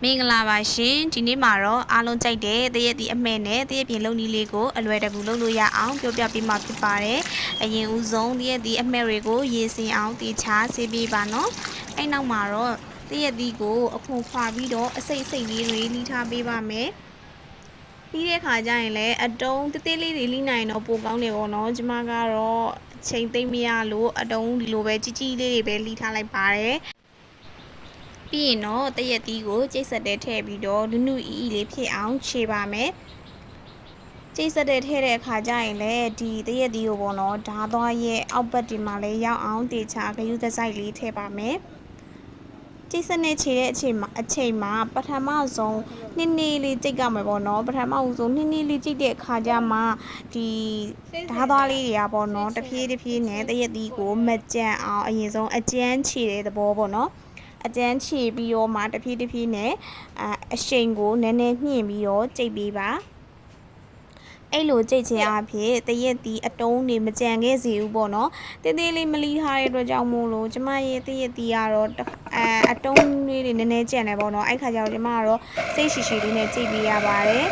မင်္ဂလာပါရှင်ဒီနေ့မှာတော့အားလုံးကြိုက်တဲ့တရက်ဒီအမဲနဲ့တရက်ပြင်လုပ်နည်းလေးကိုအလွယ်တကူလုပ်လို့ရအောင်ပြောပြပေးမှာဖြစ်ပါတယ်အရင်ဦးဆုံးတရက်ဒီအမဲတွေကိုရေစင်အောင်တေချာဆေးပေးပါနော်အဲ့နောက်မှာတော့တရက်ဒီကိုအခွန်ခွာပြီးတော့အစိတ်လေးတွေနှီးထားပေးပါမယ်ပြီးတဲ့ခါကျရင်လည်းအတုံးသေးလေးတွေလိနိုင်တော့ပိုကောင်းတယ်ပေါ့နော်ကျမကတော့ချိန်သိမ့်မရလို့အတုံးဒီလိုပဲကြီးကြီးလေးတွေပဲလိထားလိုက်ပါတယ်ပြီးရင်တော့တရက်သီးကိုကျိတ်ဆက်တဲ့ထည့်ပြီးတော့နုနုအီလေးဖြစ်အောင်ခြေပါမယ်ကျိတ်ဆက်တဲ့ထည့်တဲ့အခါကျရင်လည်းဒီတရက်သီးကိုပေါ့နော်ဓားသွားရဲ့အောက်ဘက်ဒီမှာလည်းရောက်အောင်တေချာဂရုသစိုက်လေးထည့်ပါမယ်ကျိတ်ဆက်နဲ့ခြေတဲ့အချိန်မှာပထမဆုံးနှင်းလေးကြိတ်ကြမယ်ပေါ့နော်ပထမဆုံးနှင်းလေးကြိတ်တဲ့အခါကျမှဒီဓားသွားလေးတွေကပေါ့နော်တဖြည်းနဲ့တရက်သီးကိုမကြံအောင်အရင်ဆုံးအကျန်းခြေတဲ့သဘောပေါ့နော်အကျန်းချီပြီးတော့မှတဖြည်းနဲ့အရှိန်ကိုနည်းနည်းညှင့်ပြီးတော့ကြိတ်ပေးပါအဲ့လိုကြိတ်ခြင်းအဖြစ်တရက်ဒီအတုံးနေမကြံခဲ့စေဘူးပေါ့နော်တင်းသေးလေးမလီထားတဲ့အတွက်ကြောင့်မို့လို့ကျမရဲ့တရက်ဒီကတော့အတုံးလေးတွေနည်းနည်းကြံတယ်ပေါ့နော်အဲ့ခါကျတော့ကျမကတော့စိတ်ရှိလေးနဲ့ကြိတ်ပေးရပါတယ်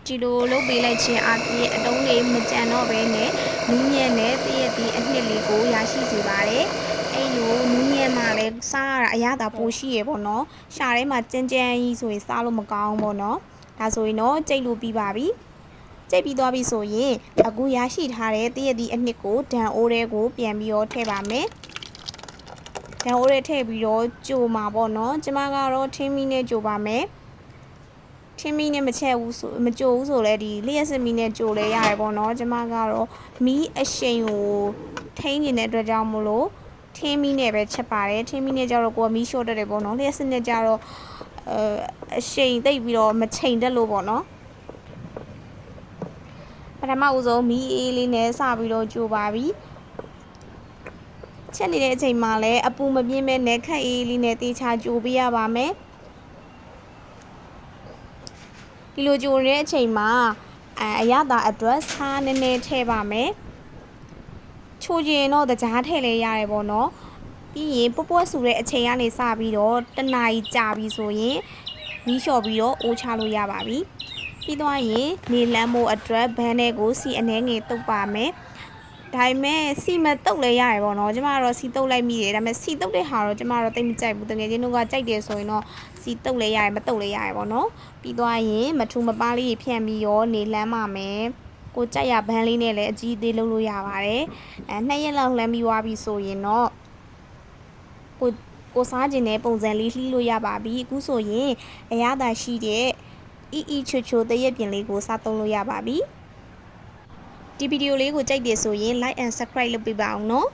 ဒီလိုလုပ်ပေးလိုက်ခြင်းအပြင်အတုံးလေးမကြံတော့ဘဲနဲ့နူးညံ့တဲ့တရက်ဒီအနှစ်လေးကိုရရှိစေပါတယ်အဲ့လိုနူးညံ့မှလည်းစားရတာအရသာပိုရှိရပေါ့နော်ရှာထဲမှာကြမ်းကြီးဆိုရင်စားလို့မကောင်းပေါ့နော်ဒါဆိုရင်တော့ကြိတ်လို့ပြီးပါပြီကြိတ်ပြီးသွားပြီဆိုရင်အခုရရှိထားတဲ့တရက်ဒီအနှစ်ကိုဒံအိုးထဲကိုပြန်ပြီးတော့ထည့်ပါမယ်ဒံအိုးထဲထည့်ပြီးတော့ကြိုမှာပေါ့နော်ကျမကတော့ထင်းမီနဲ့ကြိုပါမယ်ထင်းမီနဲ့မချက်ဘူးဆိုမကြိုဘူးဆိုလဲဒီလျှက်စမီနဲ့ကြိုလဲရတယ်ပေါ့နော်ကျမကတော့မီးအရှိန်ကိုထိန်းနေတဲ့အတွက်ကြောင့်မို့လို့ထင်းမီနဲ့ပဲချက်ပါတယ်ထင်းမီနဲ့ကြတော့ကိုကမီးရှို့တတ်တယ်ပေါ့နော်လျှက်စနဲ့ကြတော့အရှိန်သိပ်ပြီးတော့မချိန်တတ်လို့ပေါ့နော်ပထမဦးဆုံးမီးအေးလေးနဲ့စပြီးတော့ကြိုပါပြီချက်နေတဲ့အချိန်မှာလည်းအပူမပြင်းမဲ့နဲ့ခက်အေးလေးနဲ့တေချာကြိုပေးရပါမယ်ဒီလိုကြိုနေတဲ့အချိန်မှာအရသာအတွက်ဆားနည်းနည်းထည့်ပါမယ်ချိုးရင်တော့တကြားထည့်လဲရတယ်ပေါ့နော်ပြီးရင်ပွပွဆူတဲ့အချိန်ကနေစပြီးတော့တနာရီကြာပြီဆိုရင်မီးလျှော်ပြီးတော့အိုးချလို့ရပါပြီပြီးသွားရင်နေလမ်းမို့အတွက်ဘန်းထဲကိုစီအနှဲငယ်တုပ်ပါမယ်ဒါပေမဲ့စီမတုပ်လဲရတယ်ပေါ့နော်ကျမကတော့စီတုပ်လိုက်မိတယ်ဒါပေမဲ့စီတုပ်တဲ့ဟာတော့ကျမတော့တိတ်မကြိုက်ဘူးတကယ်ချင်းတို့ကကြိုက်တယ်ဆိုရင်တော့စီတုပ်လဲရတယ်မတုပ်လဲရတယ်ပေါ့နော်ပြီးသွားရင်မထူမပါလေးဖြန့်ပြီးရောနေလမ်းပါမယ်ကိုကြိုက်ရဘန်းလေးနဲ့လည်းအကြီးသေးလုပ်လို့ရပါတယ်2ရက်လောက်လှမ်းပြီးသွားပြီဆိုရင်တော့ကိုစားခြင်းတဲ့ပုံစံလေးလှီးလို့ရပါပြီအခုဆိုရင်အရသာရှိတဲ့အီချိုတရက်ပြင်လေးကိုစားသုံးလို့ရပါပြီဒီဗီဒီယိုလေးကိုကြိုက်တယ်ဆိုရင် like and subscribe လုပ်ပေးပါအောင်နော်